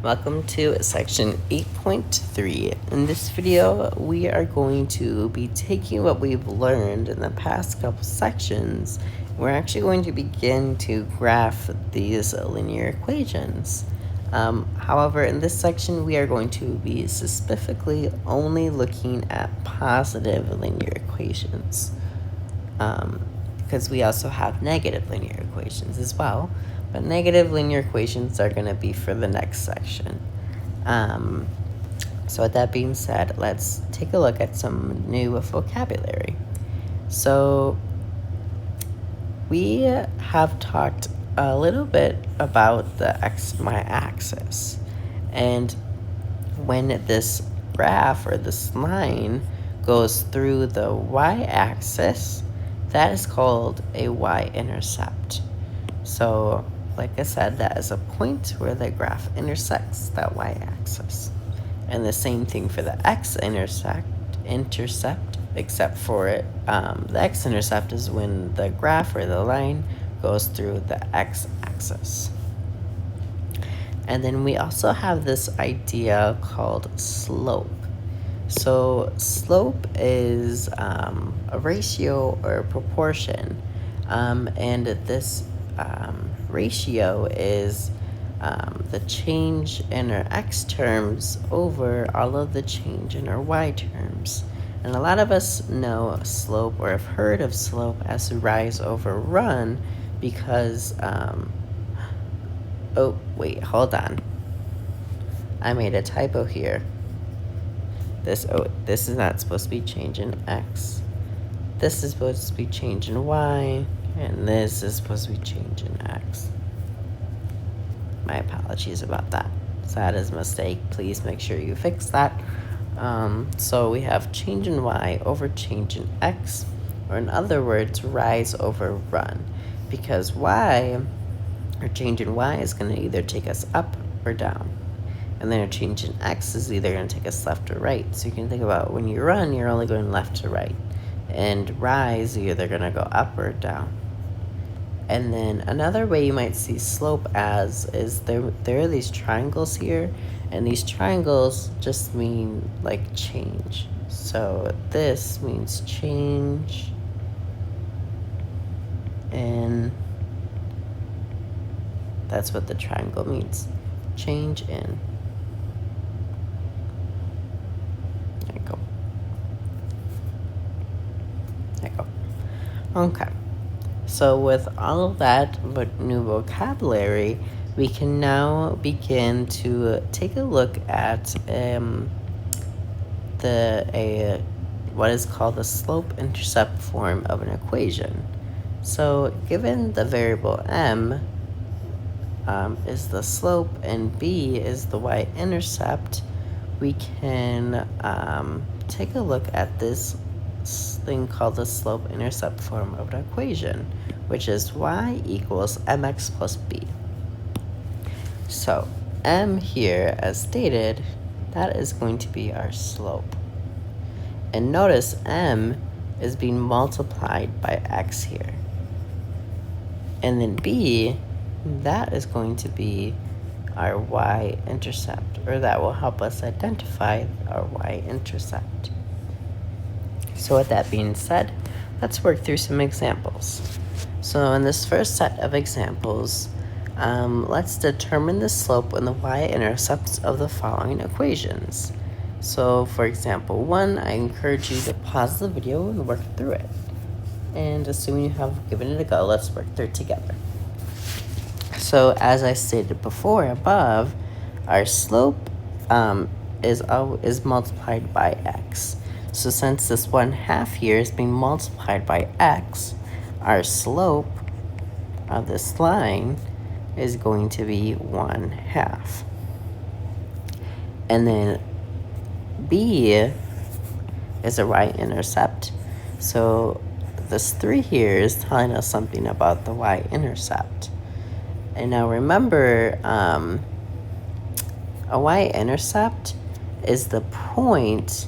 Welcome to section 8.3. In this video, we are going to be taking what we've learned in the past couple sections. We're actually going to begin to graph these linear equations. However, in this section, we are going to be specifically only looking at positive linear equations, because we also have negative linear equations as well. But negative linear equations are going to be for the next section. So with that being said, let's take a look at some new vocabulary. So we have talked a little bit about the x-y axis. And when this graph or this line goes through the y-axis, that is called a y-intercept. So like I said, that is a point where the graph intersects that y-axis. And the same thing for the x-intercept, except for it, the x-intercept is when the graph or the line goes through the x-axis. And then we also have this idea called slope. So slope is a ratio or a proportion, and this ratio is the change in our x terms over all of the change in our y terms. And a lot of us know slope or have heard of slope as rise over run because, oh, wait, hold on. I made a typo here. This is not supposed to be change in x. This is supposed to be change in y. And this is supposed to be change in x. My apologies about that. So that is a mistake. Please make sure you fix that. So we have change in y over change in x, or in other words, rise over run. Because y, or change in y, is going to either take us up or down. And then a change in x is either going to take us left or right. So you can think about when you run, you're only going left to right. And rise, you're either going to go up or down. And then another way you might see slope as is there are these triangles here, and these triangles just mean like change. So this means change in, that's what the triangle means, change in. There you go. There you go. Okay. So with all of that new vocabulary, we can now begin to take a look at what is called the slope-intercept form of an equation. So given the variable m is the slope and b is the y-intercept, we can take a look at this thing called the slope-intercept form of an equation, which is y equals mx plus b. So m here, as stated, that is going to be our slope. And notice m is being multiplied by x here. And then b, that is going to be our y-intercept, or that will help us identify our y-intercept. So with that being said, let's work through some examples. So in this first set of examples, let's determine the slope and the y-intercepts of the following equations. So for example 1, I encourage you to pause the video and work through it. And assuming you have given it a go, let's work through it together. So as I stated before above, our slope is multiplied by x. So since this 1/2 here is being multiplied by x, our slope of this line is going to be 1/2. And then b is a y-intercept. So this 3 here is telling us something about the y-intercept. And now remember, a y-intercept is the point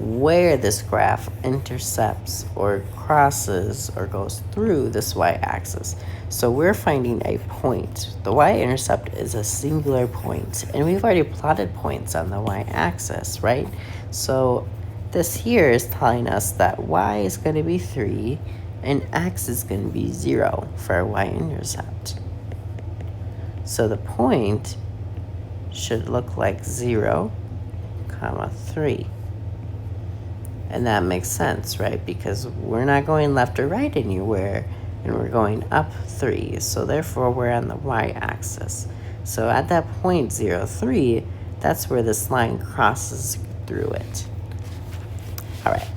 where this graph intercepts or crosses or goes through this y-axis. So we're finding a point. The y-intercept is a singular point, and we've already plotted points on the y-axis, right? So this here is telling us that y is going to be 3 and x is going to be 0 for our y-intercept. So the point should look like 0, comma 3. And that makes sense, right? Because we're not going left or right anywhere, and we're going up 3. So therefore, we're on the y-axis. So at that point, 0, 3, that's where this line crosses through it. All right.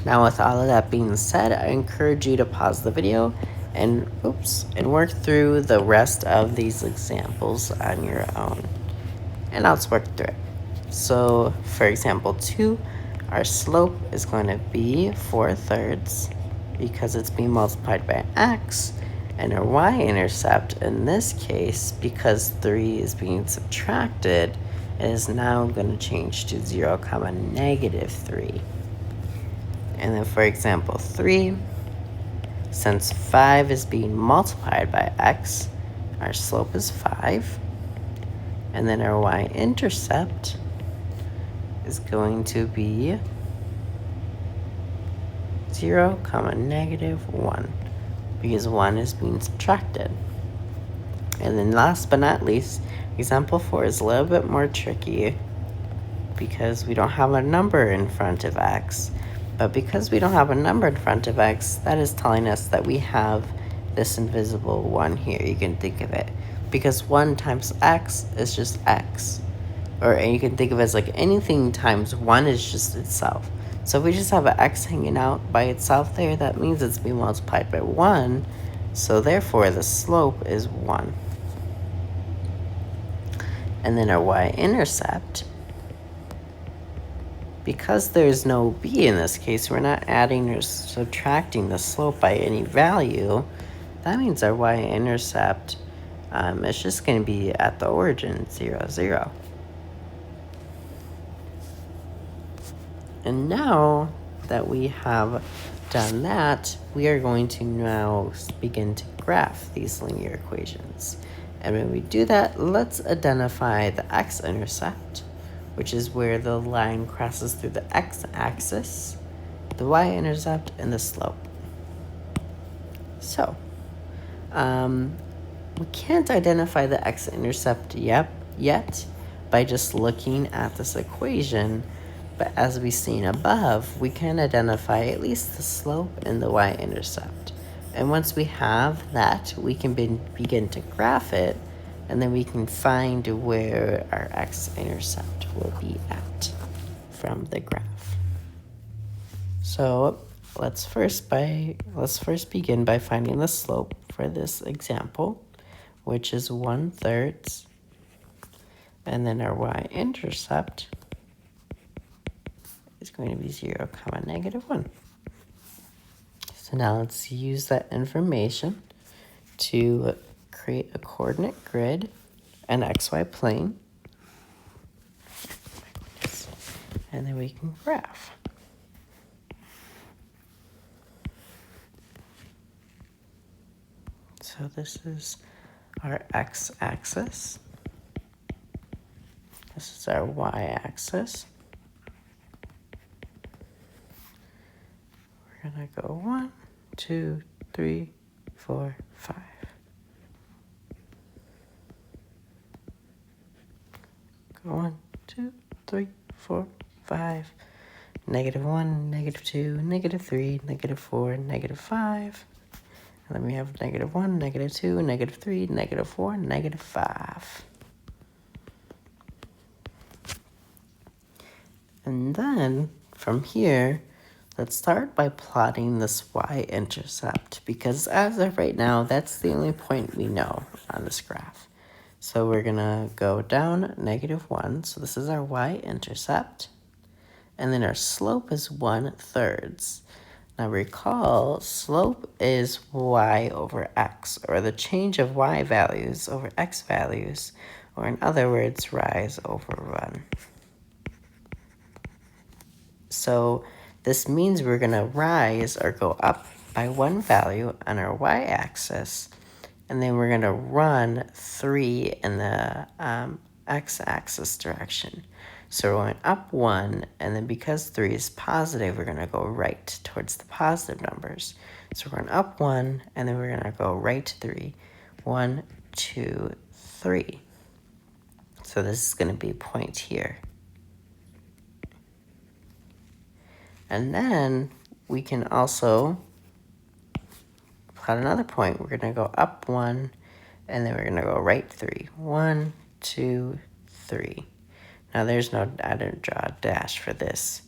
Now, with all of that being said, I encourage you to pause the video and work through the rest of these examples on your own. And let's work through it. So, for example 2, our slope is going to be 4/3 because it's being multiplied by x, and our y-intercept in this case, because 3 is being subtracted, is now going to change to 0, comma -3. And then for example 3, since 5 is being multiplied by x, our slope is 5, and then our y-intercept is going to be 0, comma -1, because 1 is being subtracted. And then last but not least, example 4 is a little bit more tricky because we don't have a number in front of x. But because we don't have a number in front of x, that is telling us that we have this invisible 1 here. You can think of it, because 1 times x is just x. Or you can think of it as like anything times 1 is just itself. So if we just have an x hanging out by itself there, that means it's being multiplied by 1. So therefore, the slope is 1. And then our y-intercept, because there's no b in this case, we're not adding or subtracting the slope by any value. That means our y-intercept is just going to be at the origin, 0, 0. And now that we have done that, we are going to now begin to graph these linear equations. And when we do that, let's identify the x-intercept, which is where the line crosses through the x-axis, the y-intercept, and the slope. So, we can't identify the x-intercept yet by just looking at this equation, but as we've seen above, we can identify at least the slope and the y-intercept. And once we have that, we can begin to graph it, and then we can find where our x-intercept will be at from the graph. So let's first begin by finding the slope for this example, which is 1/3, and then our y-intercept is going to be 0, comma -1. So now let's use that information to create a coordinate grid, an xy plane, and then we can graph. So this is our x-axis. This is our y-axis. We're gonna go 1, 2, 3, 4, 5. Go 1, 2, 3, 4, 5. -1, -2, -3, -4, -5. And then we have -1, -2, -3, -4, -5. And then from here, let's start by plotting this y-intercept, because as of right now, that's the only point we know on this graph. So we're gonna go down -1, so this is our y-intercept, and then our slope is 1/3. Now recall, slope is y over x, or the change of y values over x values, or in other words, rise over run. So this means we're gonna rise or go up by 1 value on our y-axis, and then we're going to run 3 in the x-axis direction. So we're going up 1, and then because 3 is positive, we're going to go right towards the positive numbers. So we're going up 1, and then we're going to go right to 3. 1, 2, 3. So this is going to be a point here. And then we can also plot another point. We're going to go up 1, and then we're going to go right 3. 1, 2, 3. Now there's no, I didn't draw a dash for this,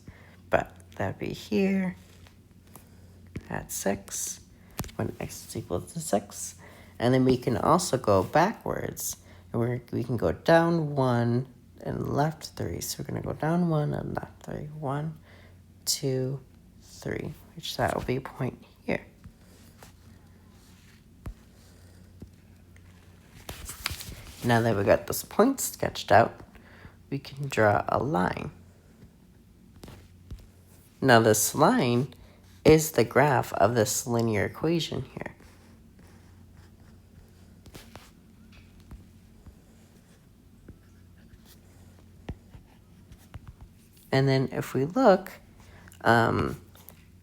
but that'd be here at 6, when x is equal to 6. And then we can also go backwards, and we can go down 1 and left 3. So we're going to go down 1 and left 3. 1, 2, 3, which that will be a point here. Now that we got this point sketched out, we can draw a line. Now this line is the graph of this linear equation here. And then if we look,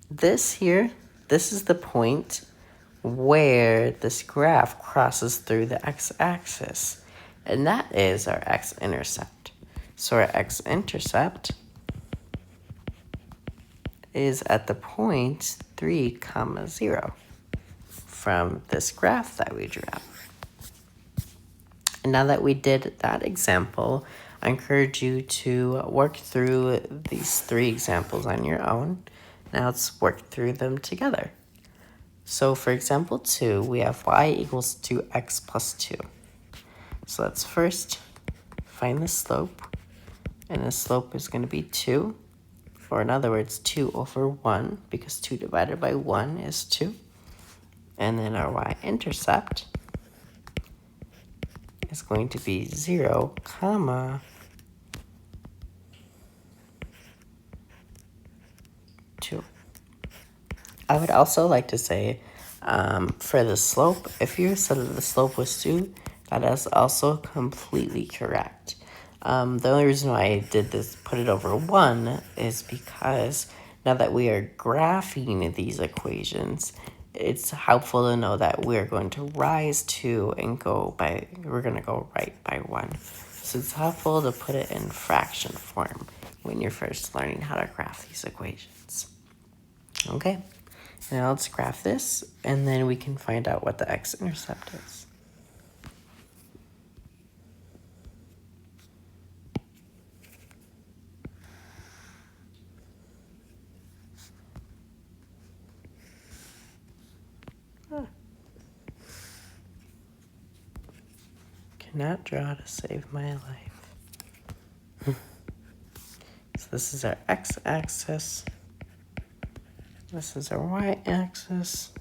this is the point where this graph crosses through the x-axis, and that is our x-intercept. So our x-intercept is at the point 3, 0 from this graph that we drew. And now that we did that example, I encourage you to work through these 3 examples on your own. Now let's work through them together. So for example 2, we have y equals 2x plus 2. So let's first find the slope, and the slope is going to be 2, or in other words 2 over 1, because 2 divided by 1 is 2. And then our y-intercept is going to be 0, 2. I would also like to say, for the slope, if you said that the slope was 2, that is also completely correct. The only reason why I did this, put it over 1, is because now that we are graphing these equations, it's helpful to know that we're going to rise 2 and we're going to go right by 1. So it's helpful to put it in fraction form when you're first learning how to graph these equations. Okay, now let's graph this, and then we can find out what the x-intercept is. Cannot draw to save my life. So this is our x-axis. This is our y-axis.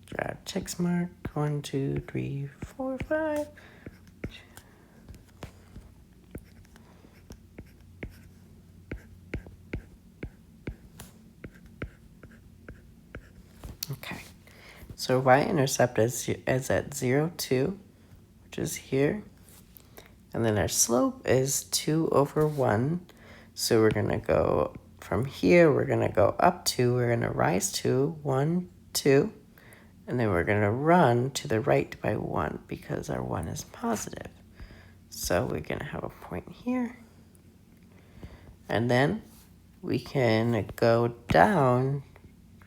Draw a check mark. 1, 2, 3, 4, 5. Okay, so y-intercept is at 0, 2, which is here. And then our slope is 2 over 1. So we're going to go from here, we're going to go up 2, we're going to rise 2, 1, 2. And then we're going to run to the right by 1 because our 1 is positive. So we're going to have a point here. And then we can go down.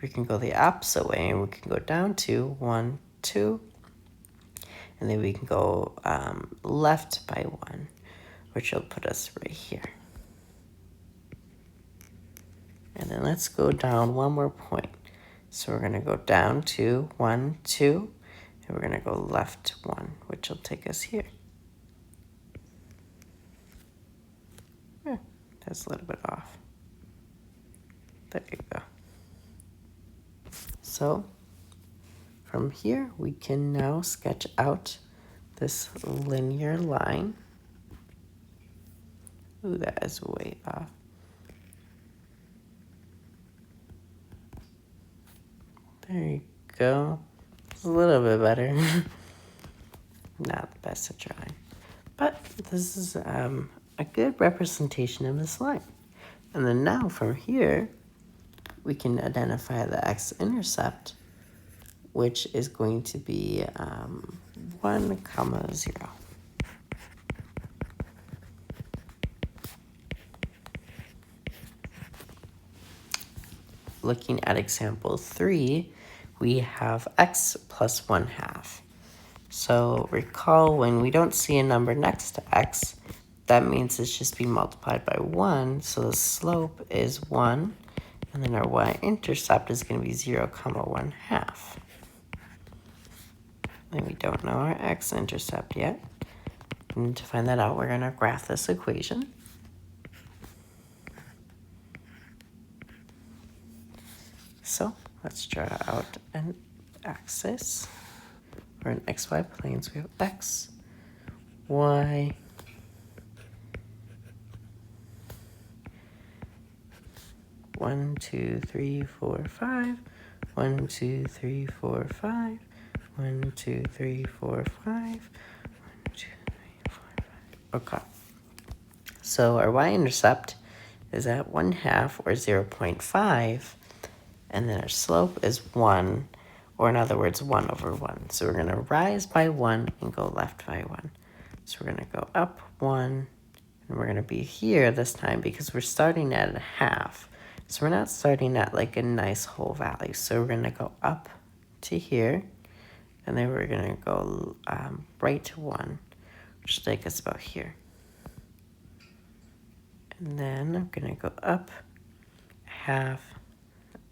We can go the opposite way, and we can go down 2, 1, 2. And then we can go left by 1, which will put us right here. And then let's go down one more point. So we're going to go down 2, 1, 2, and we're going to go left 1, which will take us here. That's a little bit off. There you go. So from here, we can now sketch out this linear line. Ooh, that is way off. There you go. It's a little bit better. Not the best at trying. But this is a good representation of this line. And then now from here, we can identify the x-intercept, which is going to be 1, 0. Looking at example 3, we have x plus 1/2. So recall when we don't see a number next to x, that means it's just being multiplied by 1. So the slope is 1, and then our y-intercept is going to be 0, 1/2. And we don't know our x-intercept yet. And to find that out, we're going to graph this equation. So let's draw out an axis, or an xy plane. So we have x, y, one, 2, 3, 4, 5. 1, 2, 3, 4, 5. 1, 2, 3, 4, 5. 1, 2, 3, 4, 5. Okay. So our y-intercept is at 1/2 or 0.5. And then our slope is 1, or in other words, 1 over 1. So we're going to rise by 1 and go left by 1. So we're going to go up 1, and we're going to be here this time because we're starting at a half. So we're not starting at like a nice whole value. So we're going to go up to here, and then we're going to go right to 1, which will take us about here. And then I'm going to go up a half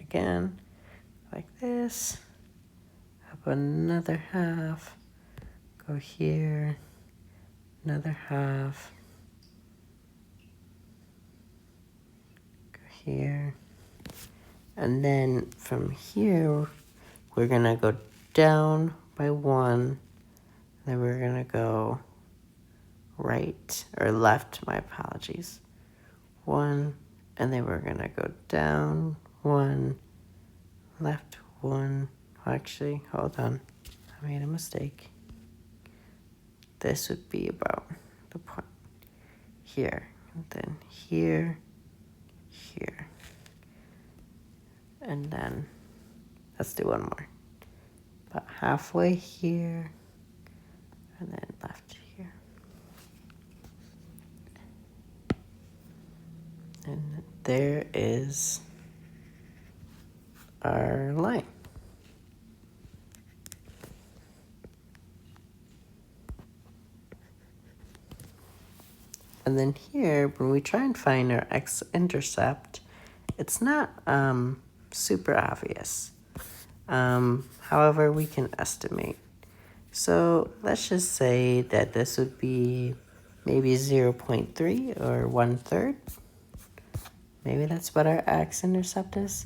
again, like this, up another half, go here, another half, go here, and then from here, we're gonna go down by 1, then we're gonna go right, or left, my apologies, 1, and then we're gonna go down 1, left 1. Actually, hold on, I made a mistake. This would be about the point here, and then here, here, and then let's do one more. About halfway here, and then left here. And there is our line. And then here, when we try and find our x-intercept, it's not super obvious. However, we can estimate. So let's just say that this would be maybe 0.3 or 1/3. Maybe that's what our x-intercept is.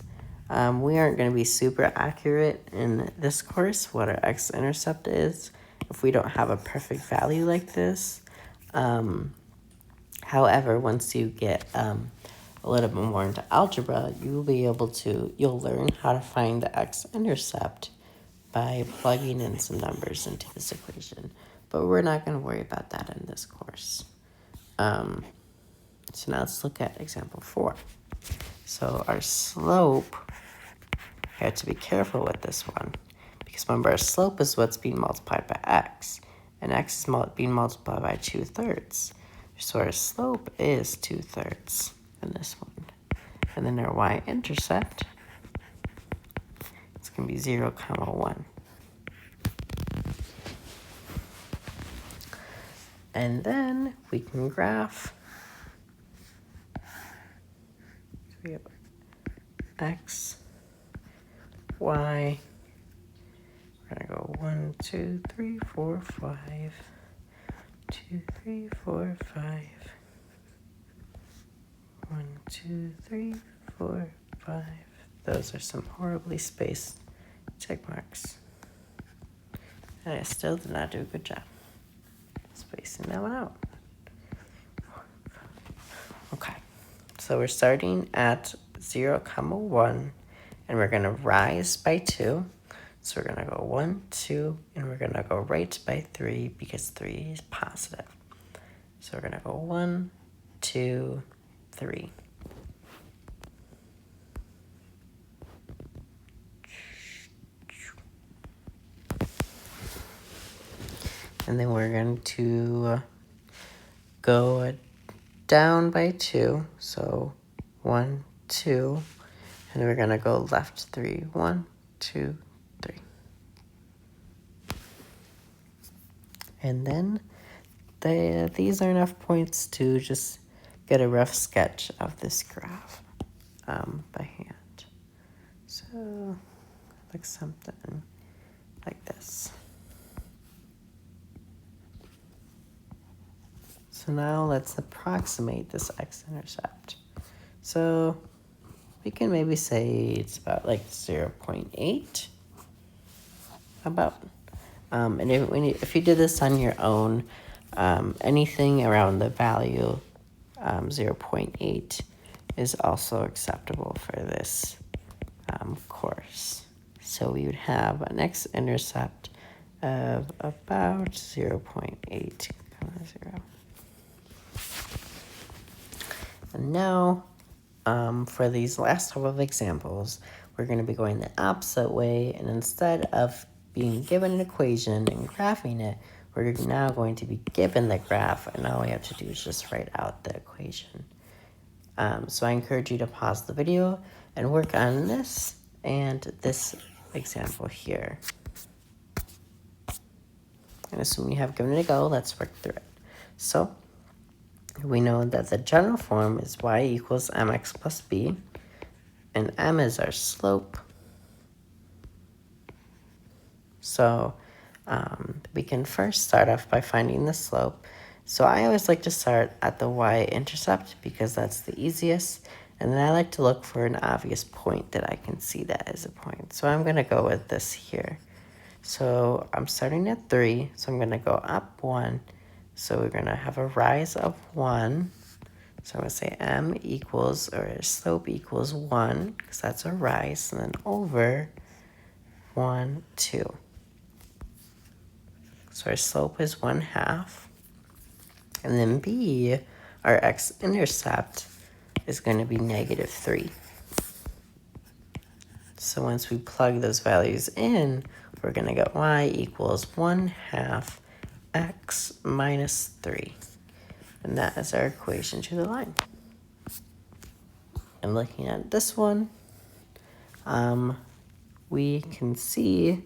We aren't going to be super accurate in this course what our x-intercept is if we don't have a perfect value like this. However, once you get a little bit more into algebra, you'll learn how to find the x-intercept by plugging in some numbers into this equation. But we're not going to worry about that in this course. So now let's look at example 4. So our slope, we have to be careful with this one, because remember, our slope is what's being multiplied by x, and x is being multiplied by 2/3. So our slope is 2/3 in this one. And then our y-intercept, it's going to be 0, 1. And then we can graph. So we have x, y. We're going to go 1, 2, 3, 4, 5. 2, 3, 4, 5. 1, 2, 3, 4, 5. Those are some horribly spaced check marks. And I still did not do a good job spacing that one out. Okay, so we're starting at 0, 1, and we're going to rise by 2. So we're going to go 1, 2, and we're going to go right by 3 because 3 is positive. So we're going to go 1, 2, 3. And then we're going to go down by 2. So 1, 2. And we're going to go left 3. 1, 2, 3. And then these are enough points to just get a rough sketch of this graph by hand. So like something like this. So now let's approximate this x-intercept. So we can maybe say it's about like 0.8. About. And if you did this on your own, anything around the value 0.8 is also acceptable for this course. So we would have an x-intercept of about 0.8, 0. And now, for these last couple of examples, we're going to be going the opposite way, and instead of being given an equation and graphing it, we're now going to be given the graph, and all we have to do is just write out the equation. So I encourage you to pause the video and work on this and this example here. And assuming you have given it a go, let's work through it. So we know that the general form is y equals mx plus b, and m is our slope. So we can first start off by finding the slope. So I always like to start at the y-intercept because that's the easiest, and then I like to look for an obvious point that I can see that as a point. So I'm going to go with this here. So I'm starting at 3, so I'm going to go up 1. So we're going to have a rise of 1. So I'm going to say m equals, or slope equals 1, because that's a rise, and then over 1, 2. So our slope is 1/2. And then b, our x-intercept, is going to be -3. So once we plug those values in, we're going to get y equals 1/2 x minus 3. And that is our equation to the line. And looking at this one, we can see,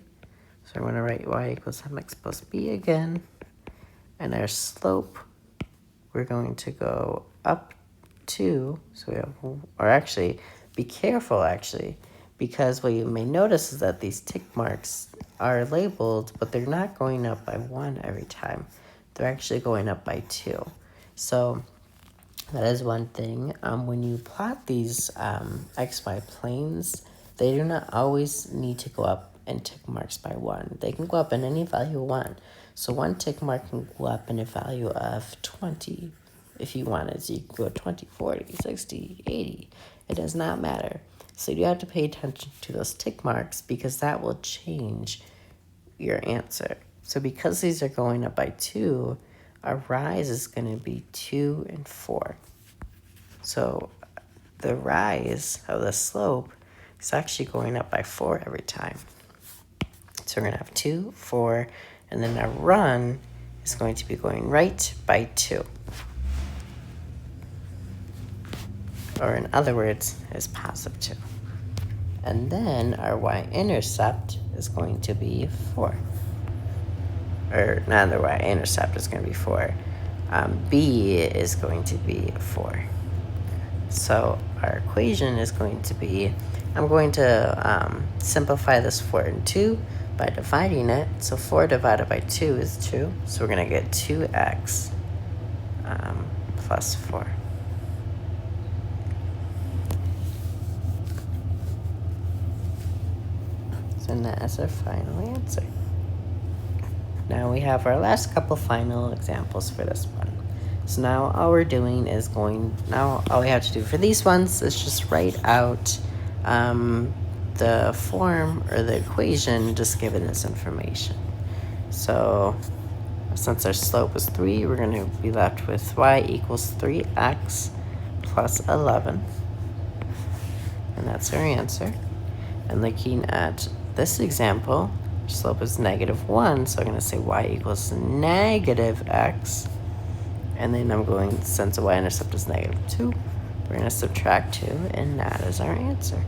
so I'm going to write y equals mx plus b again. And our slope, we're going to go up 2. So we have, or actually, be careful actually, because what you may notice is that these tick marks are labeled, but they're not going up by 1 every time. They're actually going up by 2. So that is one thing. When you plot these XY planes, they do not always need to go up in tick marks by 1. They can go up in any value you want. So one tick mark can go up in a value of 20 if you wanted. So you can go 20, 40, 60, 80. It does not matter. So you have to pay attention to those tick marks because that will change your answer. So because these are going up by 2, our rise is going to be 2 and 4. So the rise of the slope is actually going up by 4 every time. So we're going to have 2, 4, and then our run is going to be going right by 2. Or in other words, is positive 2. And then our y-intercept is going to be 4. Or not the y-intercept is going to be 4. B is going to be 4. So our equation is going to be, I'm going to simplify this 4 and 2 by dividing it. So 4 divided by 2 is 2. So we're going to get 2x plus 4. So that is our final answer. Now we have our last couple final examples for this one. So now all we're doing is all we have to do for these ones is just write out the form or the equation just given this information. So since our slope was 3, we're going to be left with y equals 3x plus 11. And that's our answer. And looking at this example, slope is -1, so I'm going to say y equals -x. And then I'm going, since the y-intercept is -2, we're going to subtract 2, and that is our answer.